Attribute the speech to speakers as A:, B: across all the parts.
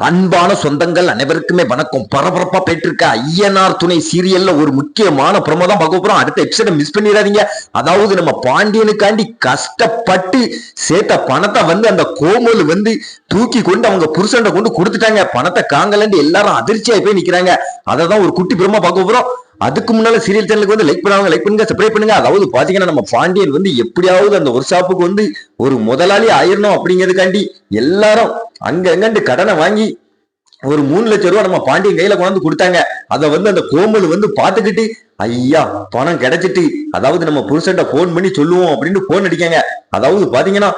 A: அன்பான சொந்தங்கள் அனைவருக்குமே வணக்கம். பரபரப்பா போயிட்டு இருக்க ஐயனார் துணை சீரியல்ல ஒரு முக்கியமான ப்ரோமோ தான் பார்க்க போறோம். அடுத்த எபிசோட மிஸ் பண்ணிடாதீங்க. அதாவது நம்ம பாண்டியனுக்காண்டி கஷ்டப்பட்டு சேர்த்த பணத்தை அந்த கோமல் தூக்கி கொண்டு அவங்க புருஷன் கொண்டு கொடுத்துட்டாங்க. பணத்தை காங்கலன்னு எல்லாரும் அதிர்ச்சியாய் போய் நிக்கிறாங்க. அதை தான் ஒரு குட்டி ப்ரோமோ பார்க்க போறோம். அதுக்கு முன்னால சீரியல் சேனலுக்கு லைக் பண்ணுவாங்க, லைக் பண்ணுங்க, சப்ஸ்கிரைப் பண்ணுங்க. அதாவது பாத்தீங்கன்னா நம்ம பாண்டியன் எப்படியாவது அந்த ஒரு ஷாப்புக்கு ஒரு முதலாளி ஆயிரணும் அப்படிங்கிறதுக்காண்டி எல்லாரும் அங்க கடனை வாங்கி ஒரு 3 லட்சம் ரூபாய் நம்ம பாண்டியன் கையில கொண்டு கொடுத்தாங்க. அதை அந்த கோமல் பாத்துக்கிட்டு ஐயா பணம் கிடைச்சிட்டு, அதாவது நம்ம புருஷன்ட்ட போன் பண்ணி சொல்லுவோம் அப்படின்னு போன் அடிக்காங்க. அதாவது பாத்தீங்கன்னா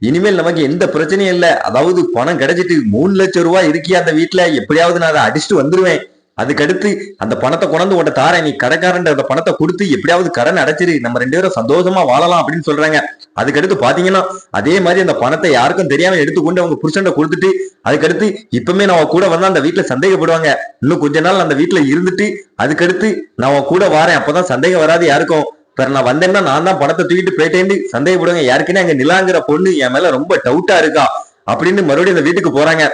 A: இனிமேல் நமக்கு எந்த பிரச்சனையும் இல்லை, அதாவது பணம் கிடைச்சிட்டு 3 லட்சம் ரூபாய் இருக்கியா அந்த வீட்டுல, எப்படியாவது நான் அதை அடிச்சுட்டு வந்துருவேன். அதுக்கடுத்து அந்த பணத்தை கொண்டு உன்ட தாரேன், நீ கடைக்காரன் அந்த பணத்தை கொடுத்து எப்படியாவது கடன் அடைச்சிரு, நம்ம 2 பேரும் சந்தோஷமா வாழலாம் அப்படின்னு சொல்றாங்க. அதுக்கடுத்து பாத்தீங்கன்னா அதே மாதிரி அந்த பணத்தை யாருக்கும் தெரியாம எடுத்துக்கொண்டு அவங்க புருஷன் கொடுத்துட்டு, அதுக்கடுத்து இப்பவுமே நான் கூட வந்தா அந்த வீட்டுல சந்தேகப்படுவாங்க. இன்னும் கொஞ்ச நாள் அந்த வீட்டுல இருந்துட்டு அதுக்கடுத்து நான் கூட வாரேன், அப்பதான் சந்தேகம் வராது யாருக்கும். நான் வந்தேன்னா நான் தான் பணத்தை தூக்கிட்டு போயிட்டேன்னு சந்தேகப்படுவாங்க. யாருக்குன்னா அங்க நிலாங்கிற பொண்ணு என் மேல ரொம்ப டவுட்டா இருக்கா அப்படின்னு மறுபடியும் அந்த வீட்டுக்கு போறாங்க.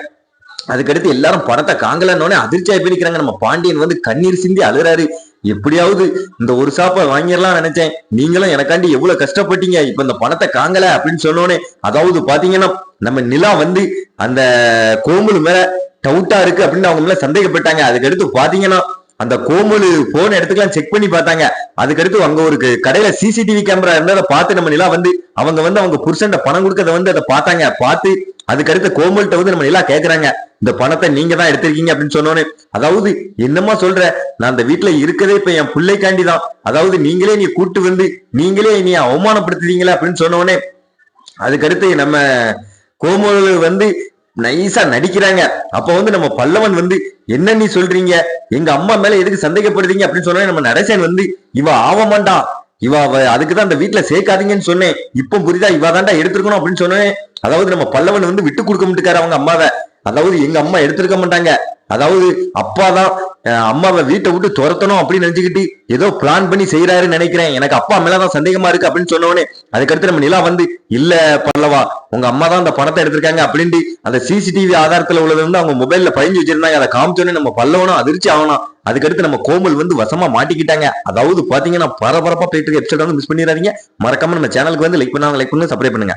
A: அதுக்கடுத்து எல்லாரும் பணத்தை காங்கலன்னோடனே அதிர்ச்சியா போயிருக்கிறாங்க. நம்ம பாண்டியன் கண்ணீர் சிந்தி அழுறாரு. எப்படியாவது இந்த ஒரு சாப்பை வாங்கிடலாம் நினைச்சேன், நீங்களும் எனக்காண்டி எவ்வளவு கஷ்டப்பட்டீங்க, இப்ப இந்த பணத்தை காங்கல அப்படின்னு சொன்னோன்னே, அதாவது பாத்தீங்கன்னா நம்ம நிலா அந்த கோமுலு மேல டவுட்டா இருக்கு அப்படின்னு அவங்க மேல சந்தேகப்பட்டாங்க. அதுக்கடுத்து பாத்தீங்கன்னா அந்த கோமுலு போன் எடுத்துக்கலாம் செக் பண்ணி பார்த்தாங்க. அதுக்கடுத்து அங்க ஒரு கடையில சிசிடிவி கேமரா இருந்ததை பார்த்து நம்ம நிலா அவங்க புருஷன் பணம் கொடுக்கறத அதை பார்த்தாங்க. பார்த்து அதுக்கடுத்து கோமல்கிட்ட நம்ம நிலா கேக்குறாங்க, இந்த பணத்தை நீங்க தான் எடுத்திருக்கீங்க அப்படின்னு சொன்னோன்னே, அதாவது என்னமா சொல்ற, நான் அந்த வீட்டுல இருக்கதே இப்ப என் பிள்ளைக்காண்டி தான், அதாவது நீங்களே நீ கூட்டு நீங்களே நீ அவமானப்படுத்துறீங்களா அப்படின்னு சொன்னோடனே, அதுக்கடுத்து நம்ம கோமல் நைஸா நடிக்கிறாங்க. அப்ப நம்ம பல்லவன் என்ன நீ சொல்றீங்க, எங்க அம்மா மேல எதுக்கு சந்தேகப்படுறீங்க அப்படின்னு சொன்னோன்னே, நம்ம நரேசன் இவ ஆவமாண்டா, இவ அதுக்குதான் அந்த வீட்டுல சேர்க்காதீங்கன்னு சொன்னேன், இப்ப புரியுதா, இவ தாண்டா எடுத்துருக்கணும் அப்படின்னு சொன்னேன். அதாவது நம்ம பல்லவன் விட்டு கொடுக்க மாட்டேக்காரு அவங்க அம்மாவை. அதாவது எங்க அம்மா எடுத்திருக்க மாட்டாங்க, அதாவது அப்பாதான் அம்மாவை வீட்டை விட்டு துரத்தணும் அப்படின்னு நினைச்சுக்கிட்டு ஏதோ பிளான் பண்ணி செய்யறாருன்னு நினைக்கிறேன், எனக்கு அப்பா மேலதான் சந்தேகமா இருக்கு அப்படின்னு சொன்னோடனே, அதுக்கடுத்து நம்ம நிலா இல்ல பல்லவா, உங்க அம்மா தான் அந்த பணத்தை எடுத்திருக்காங்க அப்படின்ட்டு அந்த சிசிடிவி ஆதாரத்துல உள்ளது அவங்க மொபைல்ல பதிஞ்சு வச்சிருந்தாங்க. அதை காமிச்சோன்னே நம்ம பல்லவனும் அதிர்ச்சி ஆகணும். அதுக்கடுத்து நம்ம கோமல் வசமா மாட்டிக்கிட்டாங்க. அதாவது பாத்தீங்கன்னா பரபரப்பா போயிட்டு எபிசோட் மிஸ் பண்ணிடாதீங்க. மறக்காம நம்ம சேனலுக்கு லைக் பண்ணுங்க, சப்ஸ்கிரைப் பண்ணுங்க.